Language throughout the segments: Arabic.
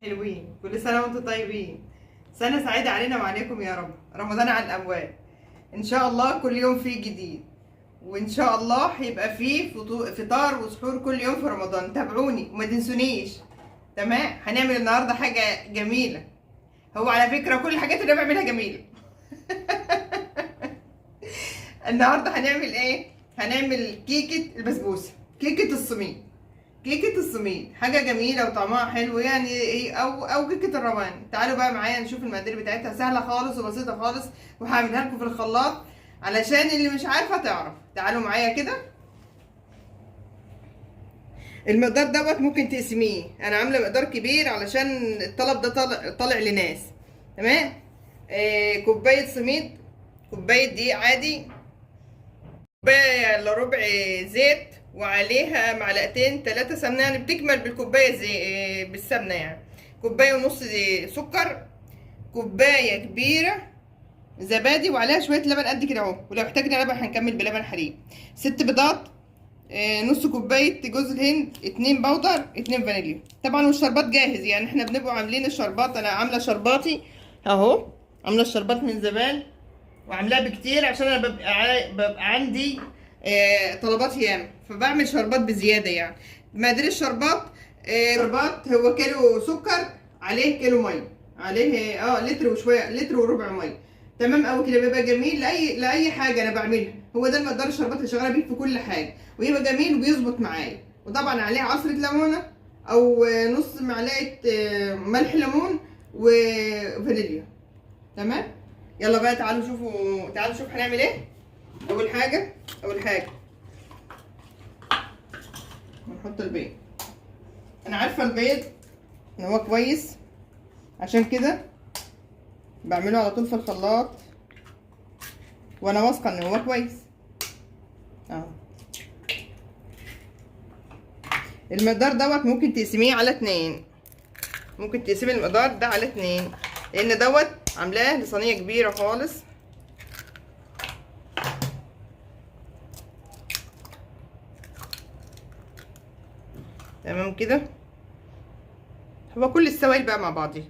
حلوين، كل سنة وانتم طيبين. سنة سعيدة علينا وعليكم يا رب. رمضان على الأبواب، إن شاء الله كل يوم فيه جديد، وإن شاء الله هيبقى فيه فطار وسحور كل يوم في رمضان. تابعوني وما تنسونيش. تمام، هنعمل النهاردة حاجة جميلة. هو على فكرة كل الحاجات اللي أنا بعملها جميلة. النهاردة هنعمل إيه؟ هنعمل كيكة البسبوسة، كيكة الصميد. كيكة الصميد حاجة جميلة وطعمها حلو يعني أو كيكة الروان. تعالوا بقى معايا نشوف المقادير بتاعتها، سهلة خالص وبسيطة خالص، وهعملها لكم في الخلاط علشان اللي مش عارفة تعرف. تعالوا معايا كده. المقدار دوت ممكن تقسميه، أنا عاملة مقدار كبير علشان الطلب ده طالع لناس. تمام. كوباية سميد، كوباية دقيق عادي، كوباية الا ربع زيت، وعليها معلقتين 3 سمنه، يعني بتكمل بالكوبايه زي بالسمنه يعني. كوبايه ونص سكر، كوبايه كبيره زبادي، وعليها شويه لبن قد كده اهو، ولو احتاجنا لبن هنكمل بلبن حليب. 6 بيضات، نص كوبايه جوز الهند، 2 بودر، 2 فانيليا. طبعا والشربات جاهز، يعني احنا بنبقى عاملين الشربات. انا عامله شرباتي اهو، عامله الشربات من زمان وعاملاها بكتير عشان انا ببقى عندي طلبات ياما، فبعمل شربات بزياده يعني. مقادير الشربات، شربات هو كيلو سكر، عليه كيلو ميه، عليه لتر وشويه، لتر وربع ميه. تمام قوي كده، بيبقى جميل لاي حاجه انا بعملها. هو ده المقدار الشربات اللي شغاله بيه في كل حاجه، ويبقى جميل وبيظبط معايا. وطبعا عليه عصره ليمونه او نص معلقه ملح ليمون وفانيليا. تمام. يلا بقى تعالوا نشوف هنعمل ايه. اول حاجه هنحط البيض. انا عارفه البيض ان هو كويس، عشان كده بعمله على طول في الخلاط، وانا واثقه ان هو كويس. المقدار دوت ممكن تقسميه على 2، ممكن تقسمي المقدار ده على 2، لان دوت عاملاه لصينيه كبيره خالص. تمام كده. هو كل السوائل بقى مع بعضيها،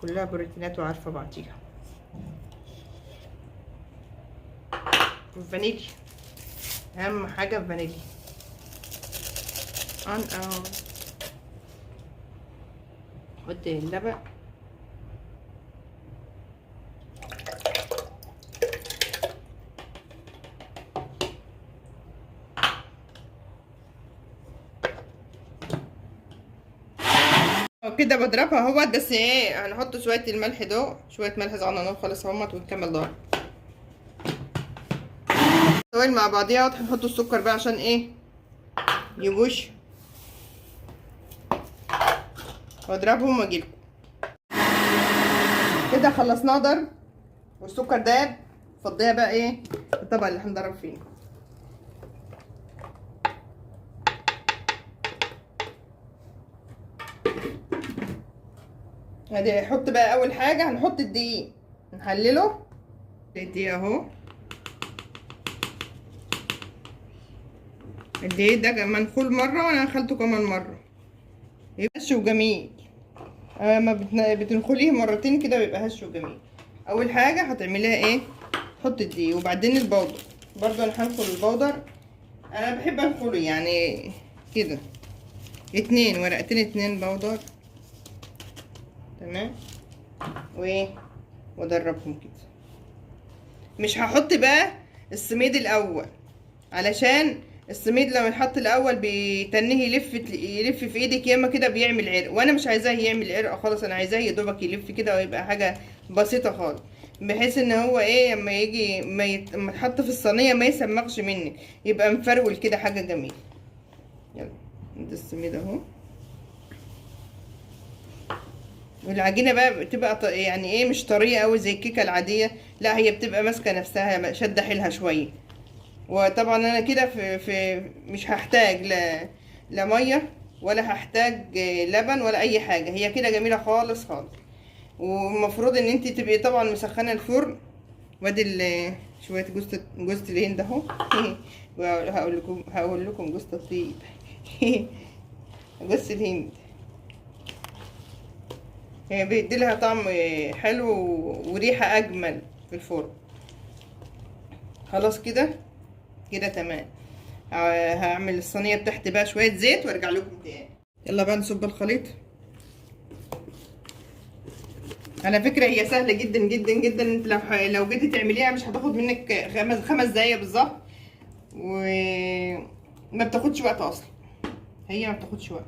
كلها بروتينات وعارفه بعضيها. والفانيليا اهم حاجه، الفانيليا حط اللبن. كده بضربها اهوت، بس ايه، هنحط شويه الملح ده، شويه ملح صغننين خالص اهمت، ونكمل ضرب سوائل مع بعضيها. هنحط السكر بقى عشان ايه يبوش، واضربهم واجيلكم. كده خلصناه ضرب والسكر داب. فضيها بقى ايه في الطبق اللي هنضرب فيه. ادي هنحط بقى اول حاجه، هنحط الدقيق نحلله. الدقيق اهو، الدقيق ده منخول مره وانا خلته كمان مره، يبقى هش وجميل. ما بتنخليه مرتين كده بيبقى هش وجميل. اول حاجه هتعمليها ايه، تحط الدقيق وبعدين البودر. برضو انا هنخل البودر، انا بحب انخله يعني كده، 2 ورقتين، 2 بودر. تمام. وادربهم كده. مش هحط بقى السميد الاول، علشان السميد لما يتحط الاول بيتنيه يلف في ايدك ياما كده، بيعمل عرق، وانا مش عايزاه يعمل عرق خالص. انا عايزاه يا دوبك يلف كده ويبقى حاجه بسيطه خالص، بحيث ان هو ايه لما يجي ما يتحط في الصينيه ما يسمغش منك، يبقى مفرول كده، حاجه جميله. يلا ندي السميد اهو. والعجينه بقى بتبقى يعني ايه، مش طريه قوي زي الكيكه العاديه، لا هي بتبقى ماسكه نفسها، شاده حيلها شويه. وطبعا انا كده في مش هحتاج لا ميه، ولا هحتاج لبن ولا اي حاجه، هي كده جميله خالص خالص. والمفروض ان انت تبقي طبعا مسخنه الفرن. وادي شويه جوزة الهند اهو. هقول لكم جوزة الطيب. جوزة الهند هي بيدي لها طعم حلو وريحة اجمل في الفرن. خلاص كده كده تمام. هعمل الصينية بتاعتي بقى شوية زيت وارجع لكم تاني. يلا بقى نصب الخليط. على فكرة هي سهلة جدا جدا جدا، انت لو جيتي تعمليها مش هتاخد منك خمس دقايق بالظبط، وما بتاخدش وقت اصلا، هي ما بتاخدش وقت،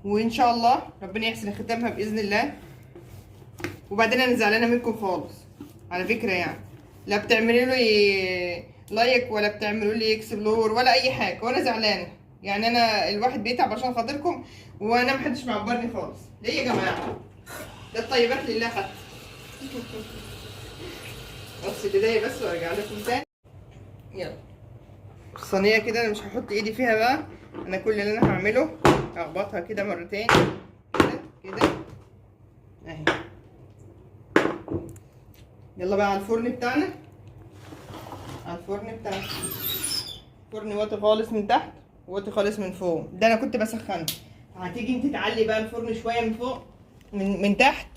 وان شاء الله ربنا يحسن ختامها باذن الله. وبعدين انا زعلانه منكم خالص على فكره، يعني لا بتعملوا لي لايك ولا بتعملوا لي اكسبلور ولا اي حاجه، وانا زعلانه. يعني انا الواحد بيتعب عشان خاطركم، وانا محدش معبرني خالص. ليه يا جماعه؟ ده الطيبات لله حتى. بص ايديا بس وارجع لكم تاني. يلا الصينيه كده انا مش هحط ايدي فيها بقى، انا كل اللي انا هعمله هخبطها كده مرتين كده كده اهي. يلا بقى على الفرن بتاعنا، على الفرن بتاعنا. فرن واطي خالص من تحت وواطي خالص من فوق، ده انا كنت بسخنه. هتيجي انت تعلي بقى الفرن شويه من فوق من تحت،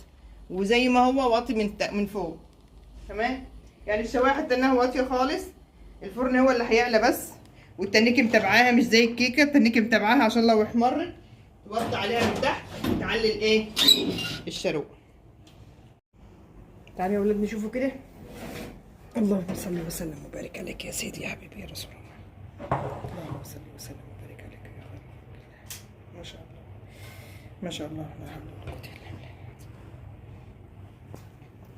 وزي ما هو واطي من فوق تمام. يعني الشوايه حتى انها واطيه خالص، الفرن هو اللي هيعلى بس، والتنيكي متابعاها مش زي الكيكه، التنيكي متابعاها عشان لو احمرت توطي عليها من تحت تعلي الايه الشروق. تعالوا يا ولاد نشوفوا كده. اللهم صل وسلم وبارك عليك يا سيدي يا حبيبي يا رسول الله. اللهم صل وسلم وبارك عليك يا رب. ما شاء الله ما شاء الله، لا حول ولا قوة الا بالله.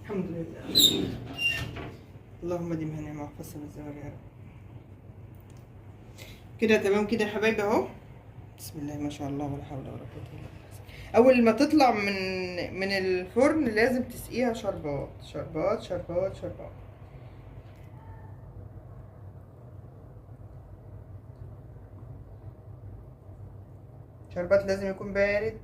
الحمد لله. اللهم ديمها نعمة وحفظها من الزوال يا رب. كده تمام كده يا حبايبي اهو. بسم الله ما شاء الله ولا حول ولا قوة الا بالله. اول ما تطلع من الفرن لازم تسقيها شربات شربات شربات شربات. شربات لازم يكون بارد.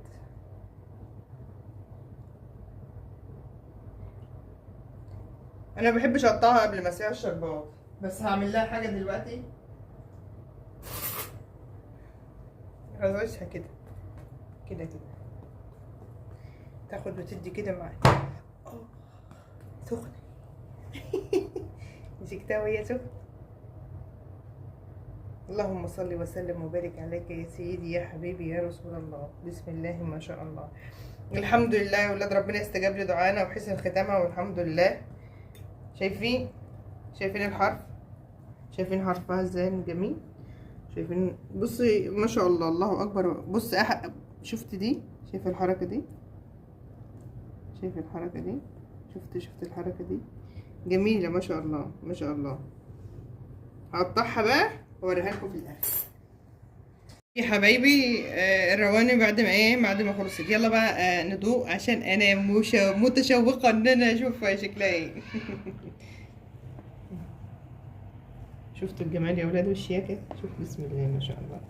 انا ما بحبش اقطعها قبل ما اسقيها الشربات، بس هعمل لها حاجه دلوقتي. هغوصها كده كده كده، تاخد وتدي كده معاك. سخنه. مسكتها وهي سخنه. اللهم صل وسلم وبارك عليك يا سيدي يا حبيبي يا رسول الله. بسم الله ما شاء الله. الحمد لله يا ولاد، ربنا يستجاب لدعانا وحسن ختامها والحمد لله. شايفين الحرف؟ شايفين حرفها ازاي جميل؟ شايفين؟ بصي ما شاء الله، الله اكبر. بص شفت دي؟ شايف الحركه دي؟ شايف الحركه دي؟ شفت الحركه دي جميله ما شاء الله ما شاء الله. هقطعها بقى واوريها لكم في الاخر يا حبايبي. الرواني بعد ما خلصت. يلا بقى ندوق، عشان انا متشوقه ان انا اشوف شكلها ايه. شفتوا الجمال يا ولاد والشياكه؟ شوف بسم الله ما شاء الله.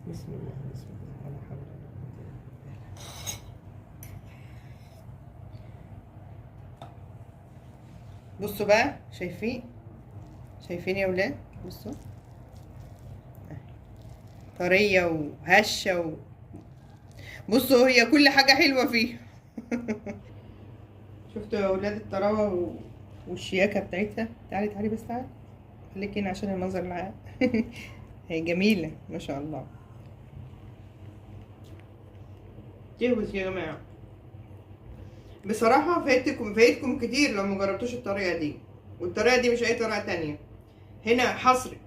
بسم الله بسم الله لا حول ولا قوه. بصوا بقى، شايفين يا ولاد؟ بصوا طريه وهشه بصوا هي كل حاجه حلوه فيها. شفتوا يا ولاد الطراوه والشياكه بتاعتها؟ تعالي بس تعالي، خليكي هنا عشان المنظر العام. هي جميله ما شاء الله. جهوز يا جماعه، بصراحه فايتكم كتير لو مجربتوش الطريقه دي. والطريقه دي مش اي طريقه تانية، هنا حصري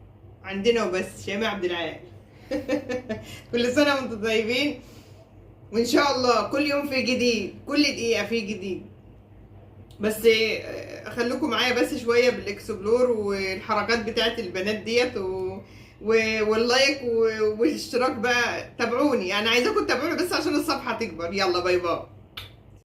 عندنا وبس. شيماء عبد العال. كل سنه وانتم طيبين، وان شاء الله كل يوم في جديد، كل دقيقه في جديد. بس خلوكم معايا بس شويه بالاكسبلور والحركات بتاعت البنات ديت واللايك والاشتراك بقى. تابعوني، انا عايزاكم تتابعوني بس عشان الصفحه تكبر. يلا باي باي.